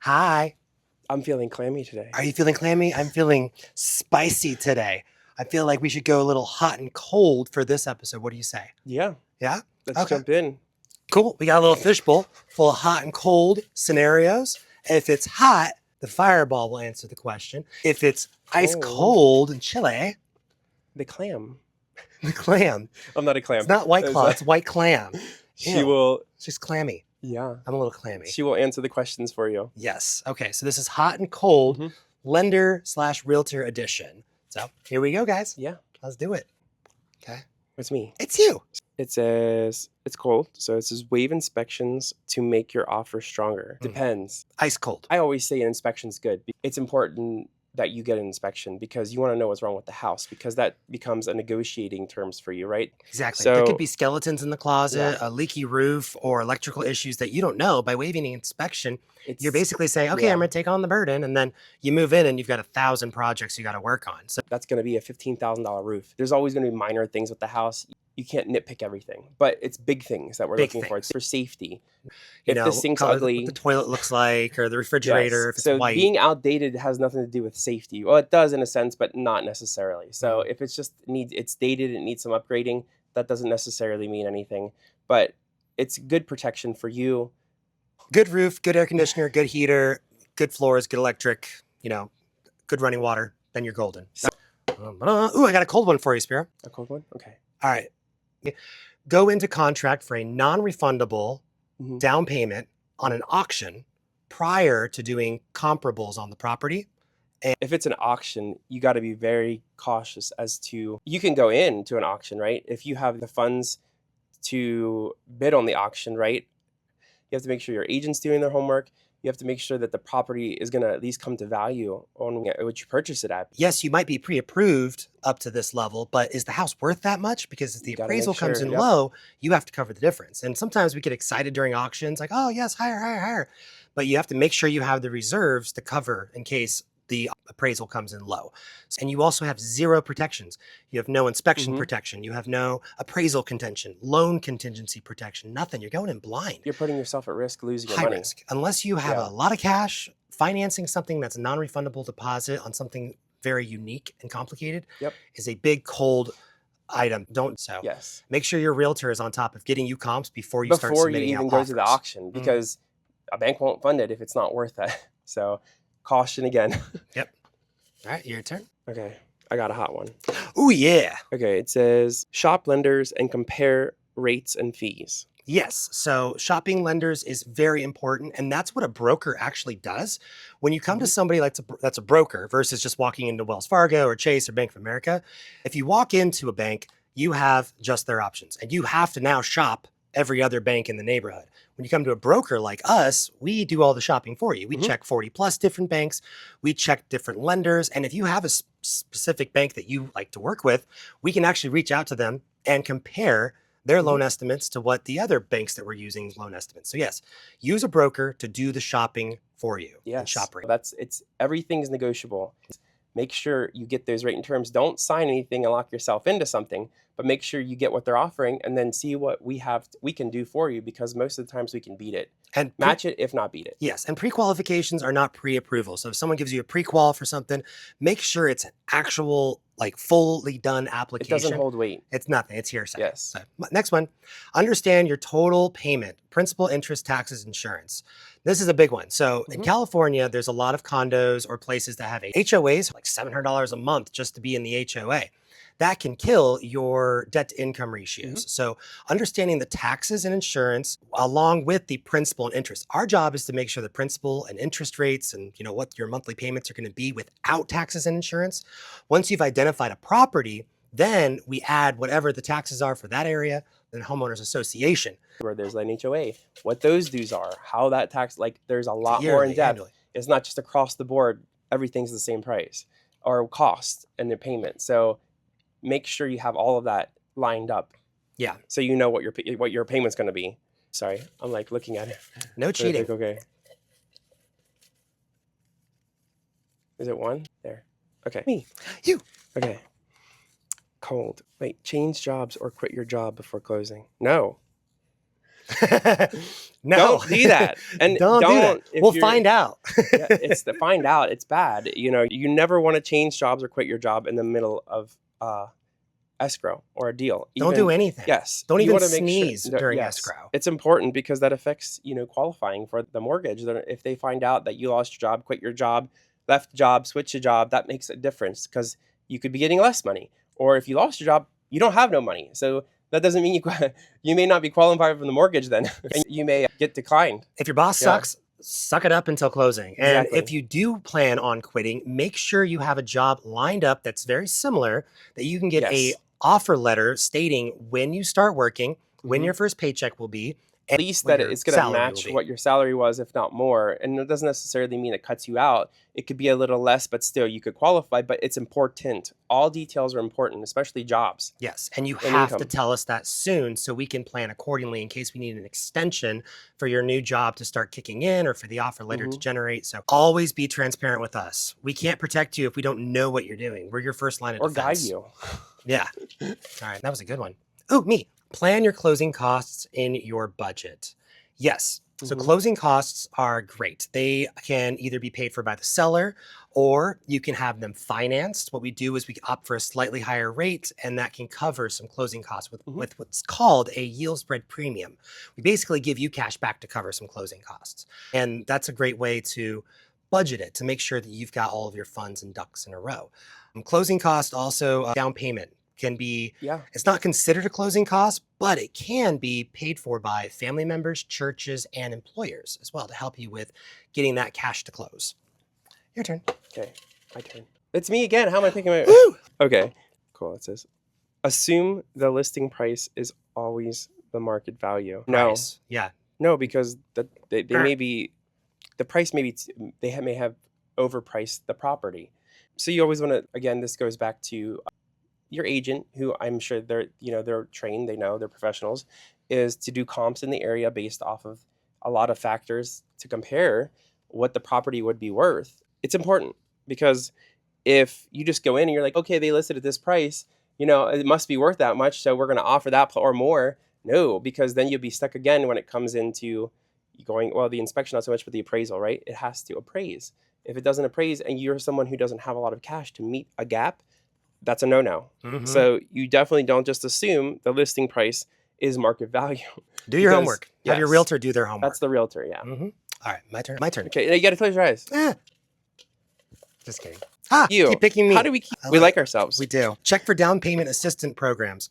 Hi. I'm feeling clammy today. Are you feeling clammy? I'm feeling spicy today. I feel like we should go a little hot and cold for this episode. What do you say? Yeah, Yeah? let's Okay. jump in. Cool. We got a little fishbowl full of hot and cold scenarios. If it's hot, the fireball will answer the question. If it's ice cold and chilly, The clam. the clam. I'm not a clam. It's not White There's Claw, a- it's White Clam. She Ew. will. It's just clammy. Yeah. I'm a little clammy. She will answer the questions for you. Yes. Okay. So this is hot and cold Mhm. lender/realtor edition. So here we go, guys. Yeah, Let's do it. Okay. it's me. It's you. It says it's cold, so it says waive inspections to make your offer stronger. Depends. Ice cold. I always say an inspection's good. It's important that you get an inspection because you want to know what's wrong with the house, because that becomes a negotiating terms for you, right? Exactly. There So- could be skeletons in the closet, a leaky roof, or electrical issues that you don't know. By waiving an inspection, you're basically saying, okay, I'm going to take on the burden. And then you move in and you've got 1,000 projects you got to work on. So that's going to be a $15,000 roof. There's always going to be minor things with the house. You can't nitpick everything, but it's big things that we're Big looking for. It's for safety. you If know, the sink's color, ugly, what the toilet looks like, or the refrigerator, if it's so white. being outdated has nothing to do with safety. Well, it does in a sense, but not necessarily. So if it's just it's dated, it needs some upgrading, that doesn't necessarily mean anything. But it's good protection for you. Good roof, good air conditioner, good heater, good floors, good electric, good running water, then you're golden. Ooh, I got a cold one for you, Spiro. A cold one? Okay. All right. Go into contract for a non-refundable down payment on an auction prior to doing comparables on the property. If it's an auction, you got to be very cautious as to, you can go into an auction, right? If you have the funds to bid on the auction, right? You have to make sure your agent's doing their homework. You have to make sure that the property is going to at least come to value on what you purchase it at. Yes, you might be pre-approved up to this level, but is the house worth that much? Because if the appraisal comes in low, you have to cover the difference. And sometimes we get excited during auctions, like, oh yes, higher, higher, higher. But you have to make sure you have the reserves to cover in case the appraisal comes in low. And you also have zero protections. You have no inspection protection. You have no appraisal contention, loan contingency protection, nothing. You're going in blind. You're putting yourself at risk losing your High money. risk. Unless you have a lot of cash, financing something that's a non-refundable deposit on something very unique and complicated is a big cold item. Make sure your realtor is on top of getting you comps before you start submitting even go to the auction, because a bank won't fund it if it's not worth that. So caution again. Yep. All right, your turn. Okay, I got a hot one. Oh yeah. Okay, it says shop lenders and compare rates and fees. Yes. So shopping lenders is very important. And that's what a broker actually does. When you come to somebody that's a broker versus just walking into Wells Fargo or Chase or Bank of America, if you walk into a bank, you have just their options. And you have to now shop every other bank in the neighborhood. When you come to a broker like us, we do all the shopping for you. We check 40 plus different banks. We check different lenders. And if you have a specific bank that you like to work with, we can actually reach out to them and compare their loan estimates to what the other banks that we're using loan estimates. So yes, use a broker to do the shopping for you. Yes, shop rate. Everything's negotiable. Make sure you get those rate and terms. Don't sign anything and lock yourself into something, but make sure you get what they're offering and then see what we can do for you, because most of the times we can beat it. And match it, if not beat it. Yes, and pre-qualifications are not pre-approval. So if someone gives you a pre-qual for something, make sure it's an actual, fully done application. It doesn't hold weight. It's nothing. It's hearsay. Yes. So, next one. Understand your total payment: principal, interest, taxes, insurance. This is a big one. So in California, there's a lot of condos or places that have HOAs, like $700 a month just to be in the HOA. That can kill your debt to income ratios. So understanding the taxes and insurance along with the principal and interest. Our job is to make sure the principal and interest rates and what your monthly payments are going to be without taxes and insurance. Once you've identified a property, then we add whatever the taxes are for that area, then homeowners association. Where there's an HOA, what those dues are, how that tax, there's a lot more in depth. Annually. It's not just across the board, everything's the same price or cost and their payment. So make sure you have all of that lined up. Yeah. So you know what your payment's going to be. Sorry, I'm looking at it. No cheating. Okay. Is it one? There. Okay. Me. You. Okay. Cold. Wait, change jobs or quit your job before closing. No. No, Don't do that. And don't do that. if We'll you're find out. yeah, it's the find out. It's bad. You know, you never want to change jobs or quit your job in the middle of escrow or a deal. Don't do anything. Yes, Don't you even wanna make sure sneeze no, during yes, escrow. it's important because that affects, you know, qualifying for the mortgage. That if they find out that you lost your job, quit your job, left the job, switch a job, that makes a difference because you could be getting less money. Or if you lost your job, you don't have no money. So that doesn't mean you may not be qualified for the mortgage then. And you may get declined. If your boss Yeah. sucks, suck it up until closing. And Exactly. if you do plan on quitting, make sure you have a job lined up that's very similar, that you can get a Yes. offer letter stating when you start working, when Mhm. your first paycheck will be, At and least what that your it's going to salary will match be. what your salary was, if not more. And it doesn't necessarily mean it cuts you out. It could be a little less, but still you could qualify. But it's important. All details are important, especially jobs Yes, and you and have to income. tell us that soon so we can plan accordingly in case we need an extension for your new job to start kicking in or for the offer letter to Mhm. generate. So always be transparent with us. We can't protect you if we don't know what you're doing. We're your first line of Or guide defense. you. Yeah. All right, that was a good one. Oh, me. Plan your closing costs in your budget. Yes. So Mhm. closing costs are great. They can either be paid for by the seller or you can have them financed. What we do is we opt for a slightly higher rate and that can cover some closing costs Mhm. with what's called a yield spread premium. We basically give you cash back to cover some closing costs. And that's a great way to budget it to make sure that you've got all of your funds and ducks in a row. Closing cost also down payment can be, Yeah. it's not considered a closing cost, but it can be paid for by family members, churches, and employers as well to help you with getting that cash to close. Your turn. Okay. My turn. It's me again. How am I picking my? Woo! Okay. Cool. It says, assume the listing price is always the market value. No, Price. Yeah. no, because they may be, the price may be, may have overpriced the property. So you always want to, again, this goes back to your agent, who I'm sure they're trained, they know, they're professionals, is to do comps in the area based off of a lot of factors to compare what the property would be worth. It's important because if you just go in and you're like, okay, they listed at this price, it must be worth that much, so we're going to offer that or more. No, because then you'll be stuck again when it comes into going, well, the inspection, not so much, but the appraisal, right? It has to appraise. If it doesn't appraise and you're someone who doesn't have a lot of cash to meet a gap, that's a no-no. Mhm. So you definitely don't just assume the listing price is market value. Do your Because- homework. Have your yes. realtor do their homework. That's the realtor, yeah. Mhm. All right, my turn. My turn. Okay, now you got to close your eyes. Just kidding. Ah, You. keep picking me. How do we keep? I We like- like ourselves. We do. Check for down payment assistant programs.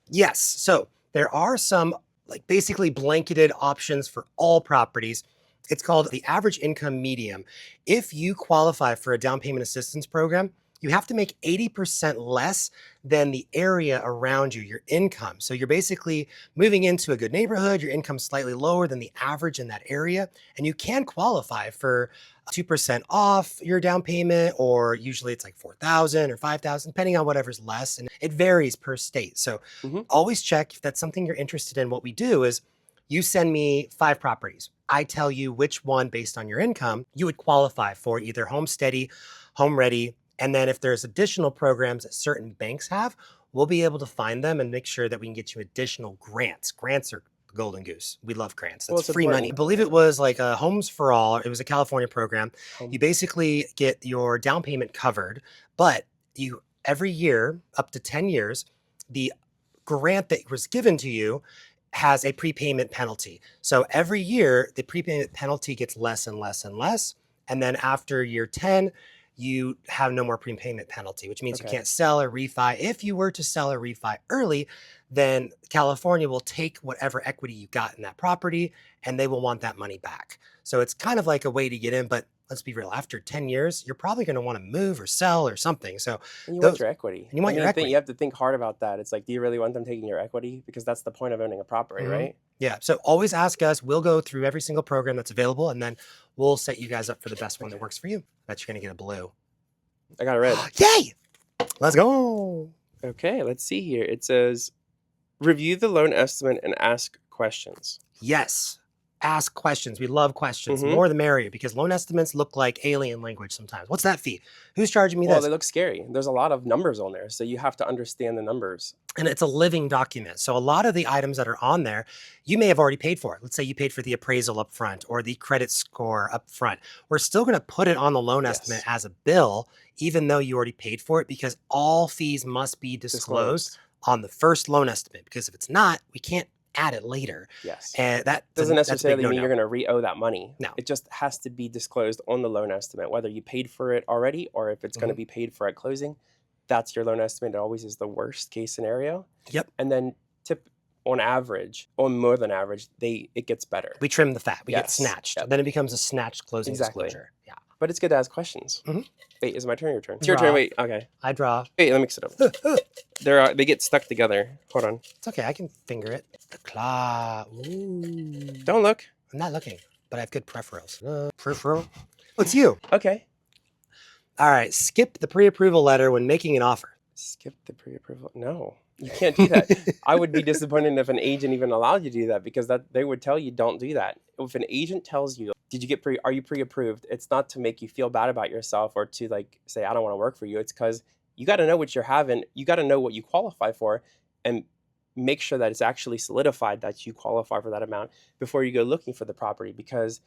Yes. So there are some like basically blanketed options for all properties. It's called the average income medium. If you qualify for a down payment assistance program, you have to make 80% less than the area around you, your income. So you're basically moving into a good neighborhood, your income's slightly lower than the average in that area, and you can qualify for 2% off your down payment, or usually it's like 4,000 or 5,000, depending on whatever's less. And it varies per state. So Mhm. always check if that's something you're interested in. What we do is you send me 5 properties. I tell you which one, based on your income, you would qualify for either Home Steady, Home Ready. And then if there's additional programs that certain banks have, we'll be able to find them and make sure that we can get you additional grants. Grants are the golden goose. We love grants. Well, That's it's free money. I important. believe it was like a Homes for All. It was a California program. Home- You basically get your down payment covered, but you every year, up to 10 years, the grant that was given to you has a prepayment penalty. So every year, the prepayment penalty gets less and less and less. And then after year 10, you have no more prepayment penalty, which means you Okay. can't sell or refi. If you were to sell or refi early, then California will take whatever equity you got in that property and they will want that money back. So it's kind of like a way to get in, but let's be real, after 10 years, you're probably going to want to move or sell or something. So And you those- want your equity. and you want your equity. You have to think hard about that. It's like, do you really want them taking your equity? Because that's the point of owning a property, Mhm. right? yeah, so always ask us. We'll go through every single program that's available and then we'll set you guys up for the best one that works for you. Bet you're going to get a blue. I got it red. Yay! Let's go. Okay, let's see here. It says, review the loan estimate and ask questions. Yes. ask questions. We love questions. Mhm. More the merrier, because loan estimates look like alien language sometimes. What's that fee? Who's charging me Well, this? they look scary. There's a lot of numbers on there, so you have to understand the numbers. And it's a living document. So a lot of the items that are on there, you may have already paid for. Let's say you paid for the appraisal up front or the credit score up front. We're still going to put it on the loan estimate Yes. as a bill, even though you already paid for it, because all fees must be disclosed Disclosed. on the first loan estimate. Because if it's not, we can't add it later. Yes. And Doesn't that's a big necessarily mean no-no. you're going to re-owe that money. No. It just has to be disclosed on the loan estimate, whether you paid for it already or if it's going to be paid for at closing. That's your loan estimate. It always is the worst case scenario. Yep. And then on average, on more than average, it gets better. We trim the fat. We get Yes. snatched. Yep. Then it becomes a snatched closing Exactly. disclosure. Yeah. But it's good to ask questions. Mhm. Wait, is it my turn or your turn? It's your turn. Draw. Wait, okay. I draw. Wait, let me mix it up. They get stuck together. Hold on. It's okay. I can finger it. The claw. Ooh. Don't look. I'm not looking, but I have good peripherals. Peripheral? It's you. Okay. All right. Skip the pre-approval letter when making an offer. Skip the pre-approval. No, you can't do that. I would be disappointed if an agent even allowed you to do that, because they would tell you don't do that. If an agent tells you, are you pre-approved? It's not to make you feel bad about yourself or to like say, I don't want to work for you. It's because you got to know what you're having. You got to know what you qualify for and make sure that it's actually solidified that you qualify for that amount before you go looking for the property. Because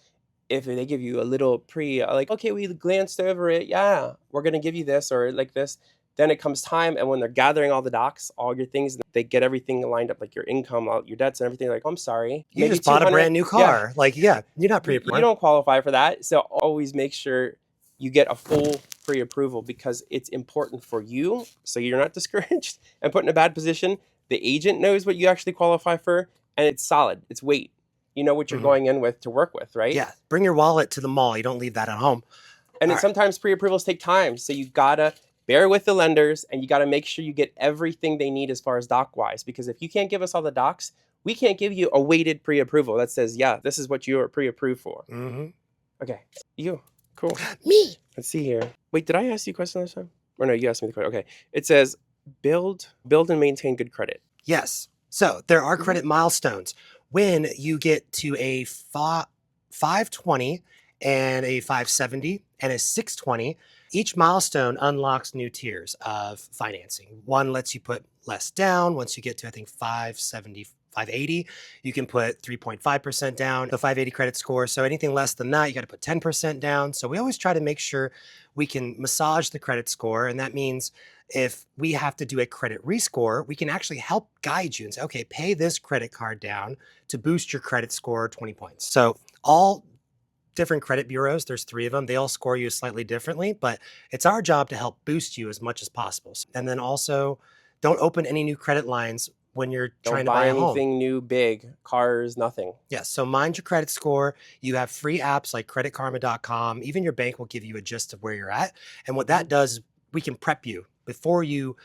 if they give you a little like, okay, we glanced over it. Yeah, we're going to give you this or like this. Then it comes time, and when they're gathering all the docs, all your things, they get everything lined up, like your income, all your debts and everything. Like, I'm sorry. You maybe just bought a 200 brand new Yeah. car. Like, yeah, you're not You pre-approved. don't qualify for that. So always make sure you get a full pre-approval, because it's important for you. So you're not discouraged and put in a bad position. The agent knows what you actually qualify for, and it's solid. It's weight. You know what you're Mhm. going in with to work with, right? Yeah. Bring your wallet to the mall. You don't leave that at home. And then All right. sometimes pre-approvals take time. So you gotta bear with the lenders, and you gotta make sure you get everything they need as far as doc wise. Because if you can't give us all the docs, we can't give you a weighted pre-approval that says, yeah, this is what you are pre-approved for. Mm-hmm. Okay. You. Cool. Me. Let's see here. Wait, did I ask you a question last time? Or no, you asked me the question. Okay. It says build and maintain good credit. Yes. So there are Mhm. credit milestones. When you get to a 520 and a 570 and a 620, each milestone unlocks new tiers of financing. One lets you put less down. Once you get to, I think, 570, 580, you can put 3.5% down, the 580 credit score. So anything less than that, you got to put 10% down. So we always try to make sure we can massage the credit score. And that means if we have to do a credit rescore, we can actually help guide you and say, okay, pay this credit card down to boost your credit score 20 points. So all different credit bureaus, there's 3 of them. They all score you slightly differently, but it's our job to help boost you as much as possible. And then also, don't open any new credit lines when you're Don't trying to buy buy a home. anything new, big, cars, nothing. Yes. So mind your credit score. You have free apps like creditkarma.com. Even your bank will give you a gist of where you're at. And what that does, is we can prep you before you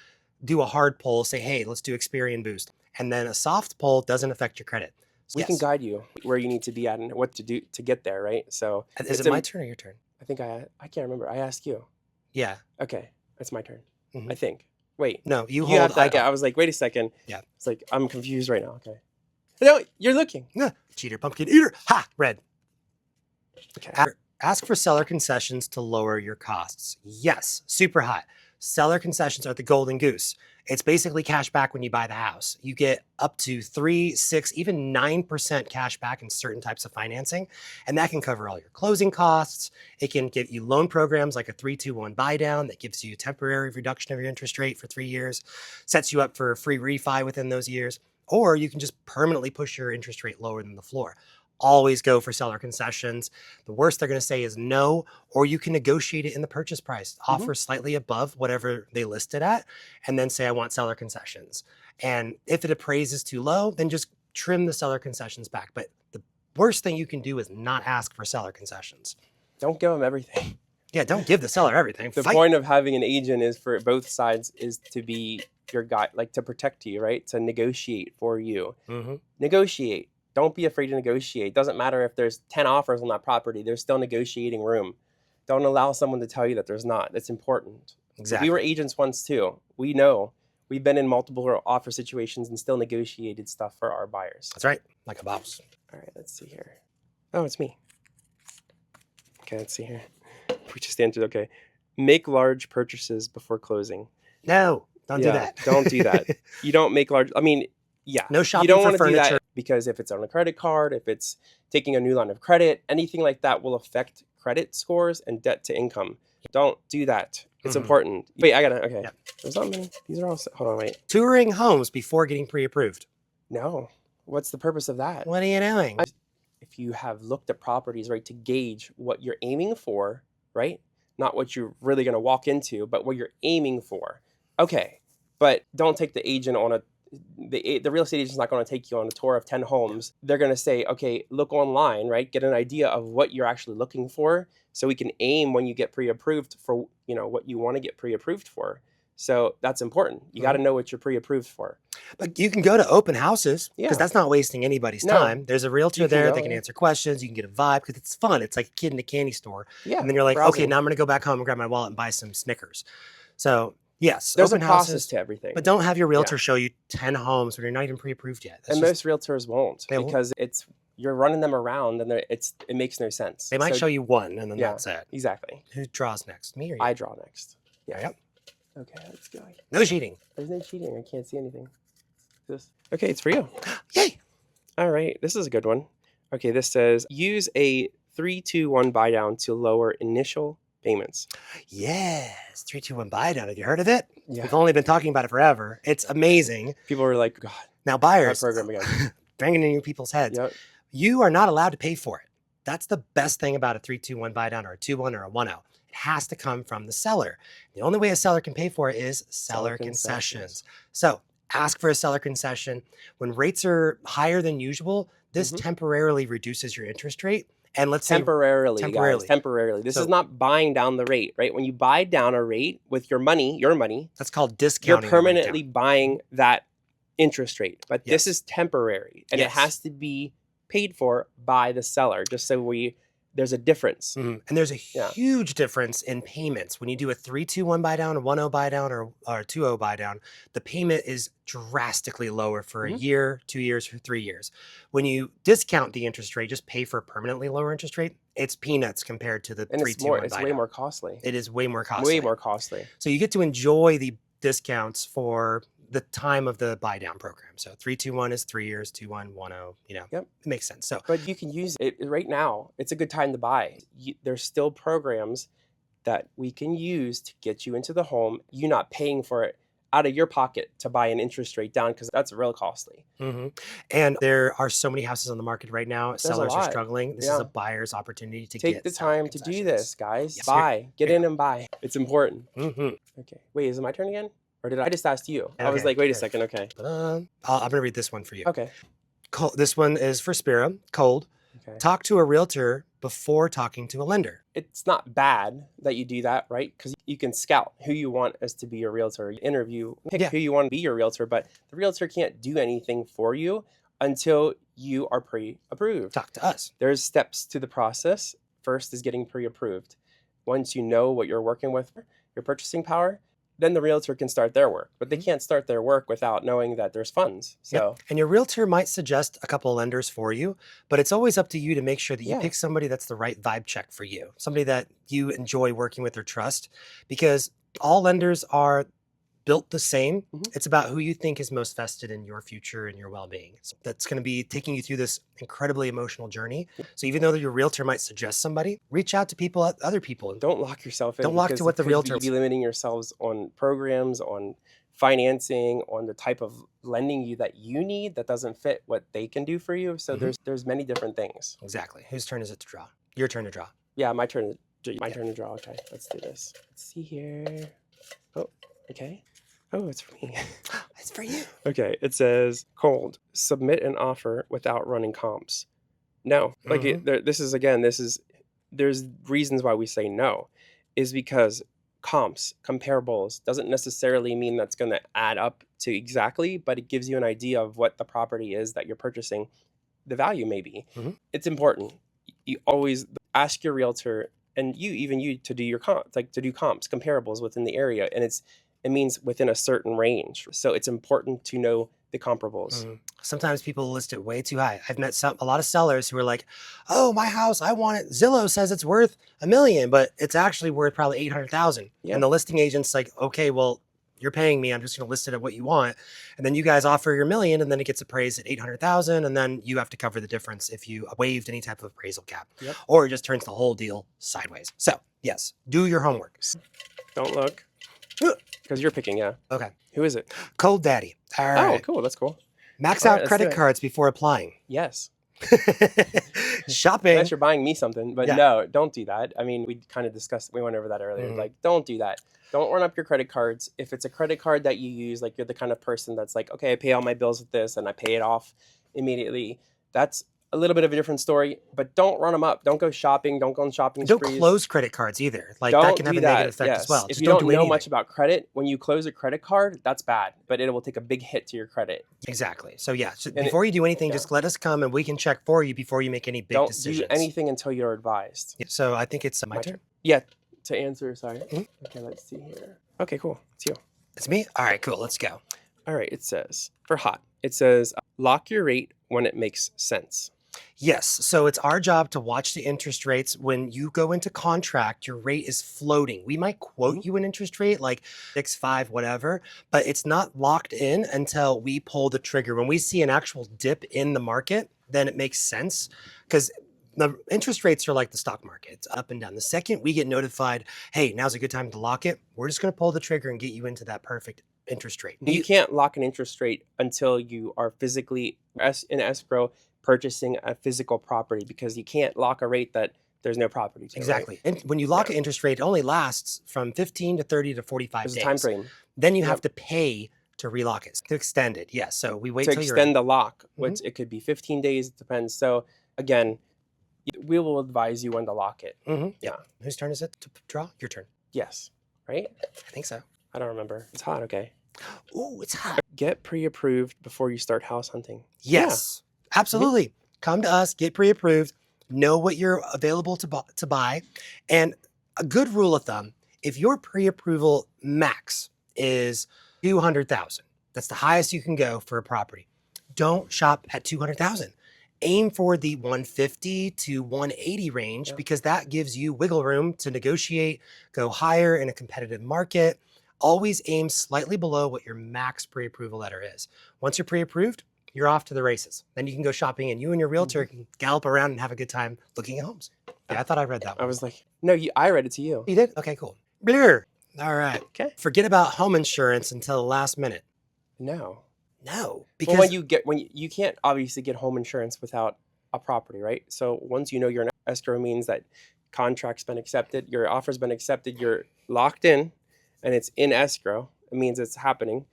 do a hard pull, say, hey, let's do Experian Boost. And then a soft pull doesn't affect your credit. We can guide you where you need to be at and what to do to get there, right? So Is it my turn or your turn? I think I can't remember. I asked you. Yeah. Okay, it's my turn. Mhm. I think. Wait. No, you You hold. have to, I was like, wait a second. Yeah. It's like, I'm confused right now. Okay. No, you're looking. Cheater, pumpkin eater. Ha! Red. Okay. Ask for seller concessions to lower your costs. Yes, super hot. Seller concessions are the golden goose. It's basically cash back when you buy the house. You get up to 3, 6, even 9% cash back in certain types of financing. And that can cover all your closing costs. It can give you loan programs like a 3-2-1 buy down that gives you a temporary reduction of your interest rate for 3 years, sets you up for a free refi within those years. Or you can just permanently push your interest rate lower than the floor. Always go for seller concessions. The worst they're going to say is no, or you can negotiate it in the purchase price, offer slightly above whatever they list it at, and then say, I want seller concessions. And if it appraises too low, then just trim the seller concessions back. But the worst thing you can do is not ask for seller concessions. Don't give them everything. Yeah, don't give the seller everything. The Fight. point of having an agent is for both sides is to be your guy, like to protect you, right? To negotiate for you. Mhm. Negotiate. Don't be afraid to negotiate. Doesn't matter if there's 10 offers on that property, there's still negotiating room. Don't allow someone to tell you that there's not. That's important. Exactly. We were agents once too. We know. We've been in multiple offer situations and still negotiated stuff for our buyers. That's right. Like a boss. All right, let's see here. Oh, it's me. Okay, let's see here. We just answered. Okay. Make large purchases before closing. No, don't do Yeah, that. don't do that. You don't make large. I mean, yeah, No you shopping don't for want to do furniture. that because if it's on a credit card, if it's taking a new line of credit, anything like that will affect credit scores and debt to income. Don't do that. It's Mhm. important. Wait, I gotta. Okay, Yeah. there's not many. These are all. Hold on, wait. Touring homes before getting pre-approved. No, what's the purpose of that? What are you doing? If you have looked at properties, right, to gauge what you're aiming for, right, not what you're really going to walk into, but what you're aiming for. Okay, but don't take the agent on a the real estate agent's not going to take you on a tour of 10 homes. They're going to say, okay, look online, right? Get an idea of what you're actually looking for so we can aim when you get pre-approved for, what you want to get pre-approved for. So that's important. You got to know what you're pre-approved for. But you can go to open houses because Yeah. that's not wasting anybody's No. time. There's a realtor You can there go, that can yeah. answer questions. You can get a vibe because it's fun. It's like a kid in a candy store. Yeah. And then you're like, okay, browsing. now I'm going to go back home and grab my wallet and buy some Snickers. So yes, There's a open process houses, to everything. but don't have your realtor show you 10 homes when you're not even pre-approved yet. That's And just, most realtors won't They won't. because you're running them around and it makes no sense. they might So- show you one and then Yeah. that's it. Exactly. Who draws next? Me or you? I draw next. Yeah. Yep. Okay, let's go. No cheating. There's no cheating. I can't see anything. Okay, it's for you. Yay. All right, this is a good one. Okay, this says use a 3-2-1 buy down to lower initial payments. Yes. 3, 2, 1 buy down. Have you heard of it? Yeah. We've only been talking about it forever. It's amazing. People are like, God, Now, that buyers, program again. banging in your people's heads. Yep. You are not allowed to pay for it. That's the best thing about a 3-2-1 buy down or a 2-1 or a 1-0. It has to come from the seller. The only way a seller can pay for it is seller concessions. So ask for a seller concession. When rates are higher than usual, this Mhm. temporarily reduces your interest rate. And let's say Temporarily, temporarily. guys. Temporarily. This So- is not buying down the rate, right? When you buy down a rate with your money, that's called you're discounting. the rate down. permanently buying that interest rate. But this Yes. is temporary and Yes. it has to be paid for by the seller, just so there's a difference. Mhm. And there's a Yeah. huge difference in payments. When you do a 3-2-1 buy down, a 1-0 buy down, or a 2-0 buy down, the payment is drastically lower for a Mhm. year, 2 years, or 3 years. When you discount the interest rate, just pay for a permanently lower interest rate, it's peanuts compared to the And 3-2-1 it's buy way down. more costly. It is way more costly. Way more costly. So you get to enjoy the discounts for the time of the buy down program. So 3-2-1 is 3 years, 2-1, 1-0, Yep. it makes sense. So But you can use it right now. It's a good time to buy. There's still programs that we can use to get you into the home. You not paying for it out of your pocket to buy an interest rate down because that's real costly. Mhm. And there are so many houses on the market right now. a Sellers are lot. struggling. This is Yeah. a buyer's opportunity to Take get the seller time to do concessions. this, guys. Yes, Buy. Get here in and buy. It's important. Mhm. Okay. Wait, is it my turn again? Or did I just ask you? I was Okay, like, wait a here. second. Okay. I'm going to read this one for you. Okay. This one is for Spira. Cold. Okay. Talk to a realtor before talking to a lender. It's not bad that you do that, right? Because you can scout who you want as to be your realtor, interview, pick Yeah. who you want to be your realtor, but the realtor can't do anything for you until you are pre-approved. Talk to us. There's steps to the process. First is getting pre-approved. Once you know what you're working with, your purchasing power, then the realtor can start their work. But they Mhm. can't start their work without knowing that there's funds. So Yep. And your realtor might suggest a couple of lenders for you, but it's always up to you to make sure that you Yeah. pick somebody that's the right vibe check for you, somebody that you enjoy working with or trust, because all lenders are built the same. Mhm. It's about who you think is most vested in your future and your well-being. So that's going to be taking you through this incredibly emotional journey. So even though your realtor might suggest somebody, reach out to people, other people. don't lock yourself in. Don't lock to because what the it could realtor- be limiting yourselves on programs, on financing, on the type of lending that you need that doesn't fit what they can do for you. So Mhm. there's many different things. Exactly. Whose turn is it to draw? Your turn to draw. Yeah, my turn. My turn to draw. Okay, let's do this. Let's see here. Oh, okay. Oh, it's for me. It's for you. Okay, it says cold. Submit an offer without running comps. No, like there's reasons why we say no, is because comps, comparables, doesn't necessarily mean that's going to add up to exactly, but it gives you an idea of what the property is that you're purchasing, the value may be. Mhm. It's important. You always ask your realtor and you to do your comps, like to do comps, comparables within the area, and it means within a certain range. So it's important to know the comparables. Sometimes people list it way too high. I've met a lot of sellers who are like, "Oh, my house, I want it. Zillow says it's worth $1 million, but it's actually worth probably 800,000." Yeah. And the listing agent's like, "Okay, well, you're paying me. I'm just going to list it at what you want." And then you guys offer your $1 million, and then it gets appraised at 800,000, and then you have to cover the difference if you waived any type of appraisal cap, Yep. or it just turns the whole deal sideways. So yes, do your homework. Don't look, because you're picking. Yeah. Okay. Who is it? Cold Daddy. All Oh, right. cool. That's cool. Max All out right, let's credit do it. cards before applying. Yes. Shopping. Unless you're buying me something, but Yeah. no, don't do that. I mean, we kind of discussed, we went over that earlier. Mhm. Like, don't do that. Don't run up your credit cards. If it's a credit card that you use, like you're the kind of person that's like, okay, I pay all my bills with this and I pay it off immediately. That's a little bit of a different story, but don't run them up. Don't go shopping. Don't go on shopping Don't sprees. close credit cards either. Like Don't that can have do a that. negative effect Yes. as well. If Just you don't do know anything. much about credit, when you close a credit card, that's bad, but it will take a big hit to your credit. Exactly. So yeah, And before you do anything, yeah. just let us come and we can check for you before you make any big Don't decisions. do anything until you're advised. Yeah, so I think it's my turn. Yeah, to answer, sorry. Mhm. Okay, let's see here. Okay, cool. It's you. It's me. All right, cool. Let's go. All right, it says, for hot, it says, lock your rate when it makes sense. Yes. So it's our job to watch the interest rates. When you go into contract, your rate is floating. We might quote you an interest rate like 6.5, whatever, but it's not locked in until we pull the trigger. When we see an actual dip in the market, then it makes sense because the interest rates are like the stock market. It's up and down. The second we get notified, hey, now's a good time to lock it, we're just going to pull the trigger and get you into that perfect interest rate. You can't lock an interest rate until you are physically in escrow purchasing a physical property, because you can't lock a rate that there's no property to. Exactly. Right? And when you lock Yeah. an interest rate, it only lasts from 15 to 30 to 45 There's a days. time frame Then you Yep. have to pay to relock it, to extend it. Yes. So we wait to till you're extend in. the lock, which it could be 15 days. It depends. So again, we will advise you when to lock it. Mhm. Yeah. Whose turn is it to draw? Your turn. Yes. Right? I think so. I don't remember. It's hot. Okay. Ooh, it's hot. Get pre-approved before you start house hunting. Yeah. Yes. Absolutely. Come to us, get pre-approved, know what you're available to buy. And a good rule of thumb, if your pre-approval max is 200,000, that's the highest you can go for a property. Don't shop at 200,000. Aim for the 150 to 180 range Yeah. because that gives you wiggle room to negotiate, go higher in a competitive market. Always aim slightly below what your max pre-approval letter is. Once you're pre-approved, you're off to the races. Then you can go shopping and you and your realtor can gallop around and have a good time looking at homes. Yeah, I thought I read that one. I was like, no, I read it to you. You did? Okay, cool. Blur. All right. Okay. Forget about home insurance until the last minute. No. No, Because because when you can't obviously get home insurance without a property, right? So once you know you're in escrow, means that contract's been accepted, your offer's been accepted, you're locked in, and it's in escrow. It means it's happening.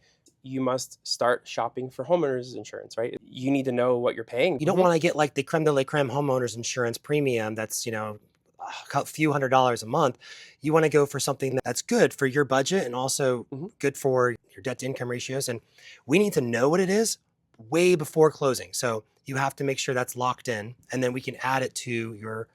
You must start shopping for homeowners insurance, right? You need to know what you're paying. you don't want to get like the creme de la creme homeowners insurance premium that's, a few $100s a month. You want to go for something that's good for your budget and also Mhm. good for your debt to income ratios. And we need to know what it is way before closing. So you have to make sure that's locked in, and then we can add it to your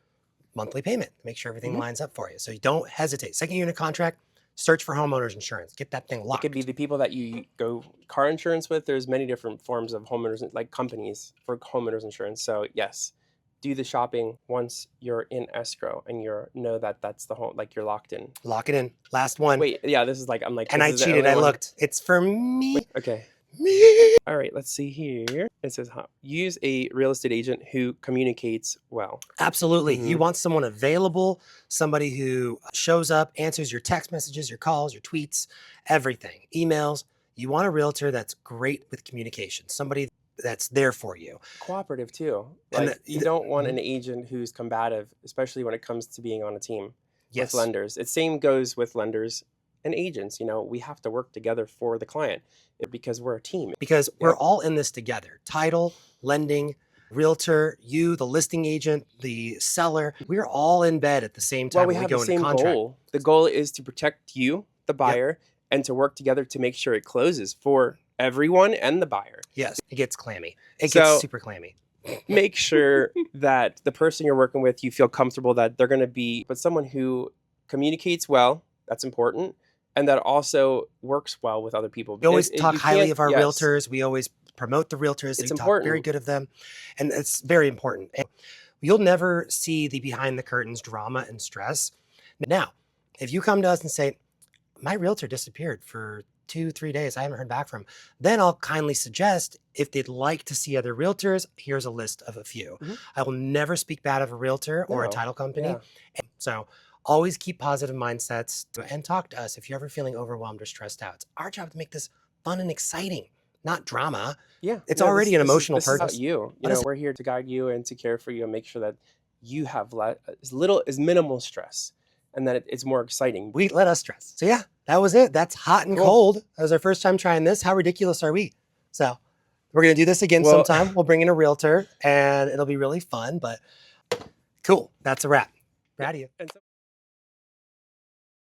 monthly payment to make sure everything Mhm. lines up for you. So you don't hesitate. Second unit contract, search for homeowners insurance. Get that thing It locked. could be the people that you go car insurance with. There's many different forms of homeowners, like companies for homeowners insurance. So yes, do the shopping once you're in escrow and know that that's the home, like you're locked in. Lock it in. Last one. Wait, yeah, this is like, I'm like, and this I is the cheated. only I one. looked. It's for me. Okay. Me. All right, let's see here. It says, use a real estate agent who communicates well. Absolutely. You Mhm. want someone available, somebody who shows up, answers your text messages, your calls, your tweets, everything, emails. You want a realtor that's great with communication, somebody that's there for you. Cooperative too. And Like, the- you don't want an agent who's combative, especially when it comes to being on a team Yes. with lenders. It same goes with lenders and agents. We have to work together for the client because we're a team. Because we're Yep. all in this together. Title, lending, realtor, you, the listing agent, the seller. We're all in bed at the same time Well, we when have we the go into same contract. goal. The goal is to protect you, the buyer, and to work together to make sure it closes for everyone and the buyer. Yes, it gets clammy. It So- gets super clammy. Make sure that the person you're working with, you feel comfortable that they're going to be, but someone who communicates well, that's important, and that also works well with other people. We always Because talk you highly can't, of our yes, realtors. We always promote the realtors. it's We talk very important. good of them. And it's very important. And you'll never see the behind the curtains drama and stress. Now, if you come to us and say, my realtor disappeared for 2, 3 days, I haven't heard back from him, then I'll kindly suggest if they'd like to see other realtors, here's a list of a few. Mhm. I will never speak bad of a realtor or a No, title company. yeah. So always keep positive mindsets and talk to us if you're ever feeling overwhelmed or stressed out. It's our job to make this fun and exciting, not drama. Yeah, It's no, already an emotional this is about purchase. you. Let us We're here to guide you and to care for you and make sure that you have as minimal stress, and that it's more exciting. we let us stress. So yeah, that was it. That's hot and Cool. cold. That was our first time trying this. How ridiculous are we? So we're gonna do this again Well, sometime. We'll bring in a realtor and it'll be really fun. But cool. That's a wrap. yeah, Proud of you. and so